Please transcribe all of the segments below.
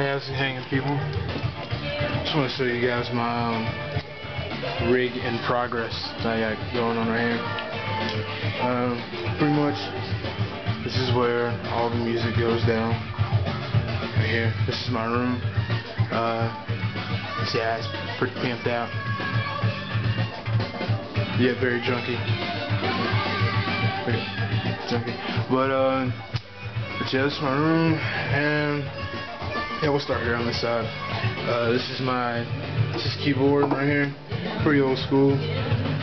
Hey, how's it hanging, people? Just want to show you guys my rig in progress that I got going on right here. Pretty much, this is where all the music goes down. Right here. This is my room. Yeah, it's pretty pimped out. Yeah, very junky. Very junky. But yeah, this is my room, and yeah, we'll start here on this side. This is keyboard right here. Pretty old school.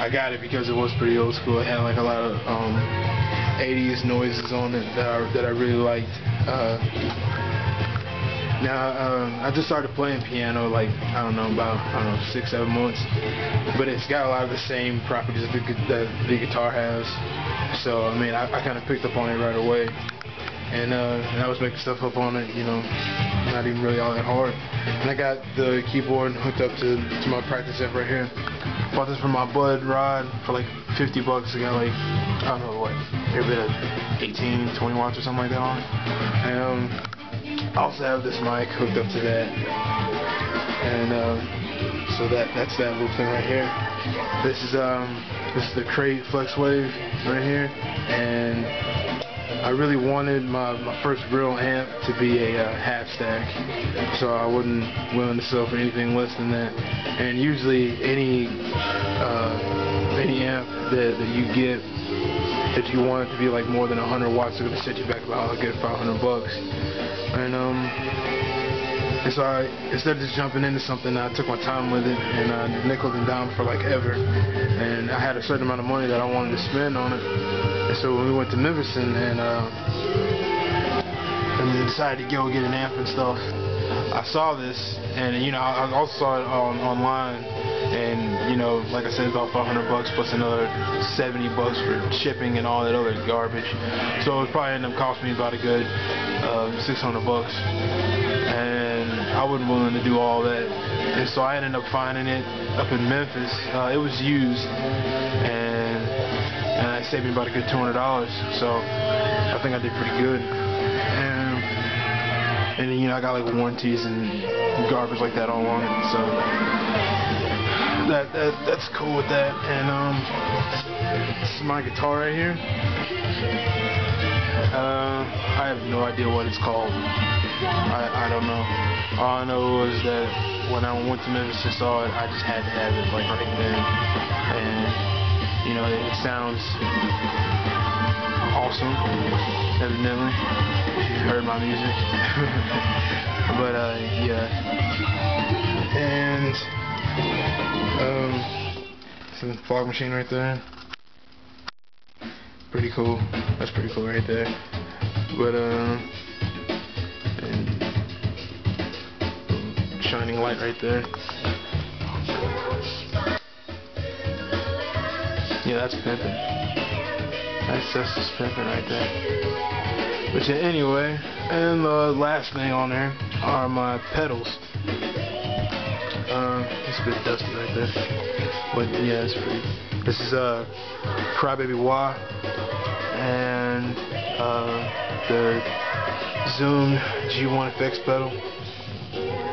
I got it because it was pretty old school. It had like a lot of 80s noises on it that I really liked. Now I just started playing piano like about 6-7 months, but it's got a lot of the same properties that the guitar has. So I mean, I kind of picked up on it right away, and I was making stuff up on it, not even really all that hard. And I got the keyboard hooked up to my practice amp right here. Bought this from my bud Rod for like 50 bucks. I got like, I don't know what, maybe 18, 20 watts or something like that on it. And I also have this mic hooked up to that. And so that's that little thing right here. This is the Crate Flex Wave right here. And I really wanted my first real amp to be a half stack, so I wasn't willing to sell for anything less than that. And usually any amp that you get, if you want it to be like more than 100 watts, it's going to set you back about a good 500 bucks. And so instead of just jumping into something, I took my time with it, and I nickeled and dimed for like ever. And I had a certain amount of money that I wanted to spend on it. And so when we went to Memphis and decided to go get an amp and stuff, I saw this, and I also saw it online, and like I said, it's about 500 bucks plus another 70 bucks for shipping and all that other garbage. So it probably ended up costing me about a good 600 bucks, and I wasn't willing to do all that. And so I ended up finding it up in Memphis. It was used, and it saved me about a good $200. So I think I did pretty good. And then, I got like warranties and garbage like that all on it. So that's cool with that. And this is my guitar right here. I have no idea what it's called. I don't know. All I know is that when I went to Memphis and saw it, I just had to have it like right then. And it sounds awesome, evidently, if you've heard my music. But yeah. And some fog machine right there. Pretty cool. That's pretty cool right there. But and shining light right there. Yeah, that's pimping. That's just pimping right there. But yeah, anyway, and the last thing on there are my pedals. It's a bit dusty right there, but yeah, it's pretty. This is Crybaby Wah and the Zoom G1 FX pedal.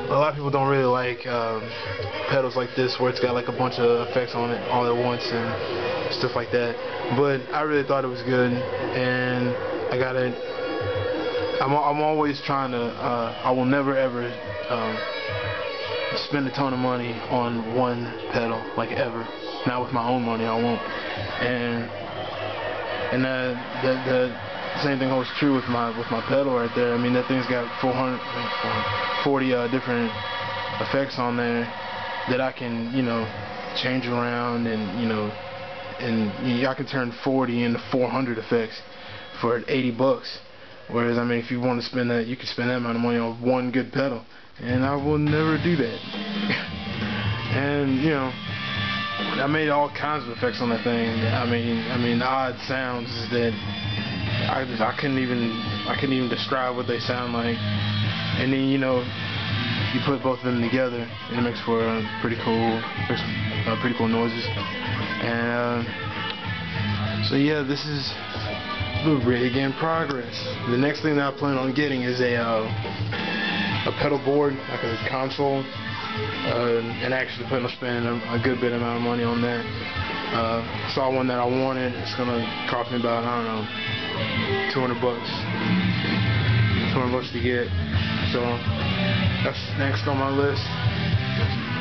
A lot of people don't really like pedals like this where it's got like a bunch of effects on it all at once and stuff like that. But I really thought it was good, and I got it. I'm always trying to. I will never ever spend a ton of money on one pedal, like ever. Not with my own money, I won't. And the same thing holds true with my pedal right there. I mean, that thing's got 440 different effects on there that I can change around, and I can turn 40 into 400 effects for 80 bucks. Whereas, I mean, if you want to spend that, you can spend that amount of money on one good pedal, and I will never do that. And I made all kinds of effects on that thing. I mean, odd sounds that I couldn't even describe what they sound like. And then you put both of them together, and it makes for pretty cool noises. And so yeah, this is the rig in progress. The next thing that I plan on getting is a a pedal board, like a console, and actually plan on spending a good bit amount of money on that. Saw one that I wanted. It's gonna cost me about, I don't know, $200 to get. So that's next on my list.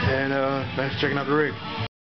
And thanks for checking out the rig.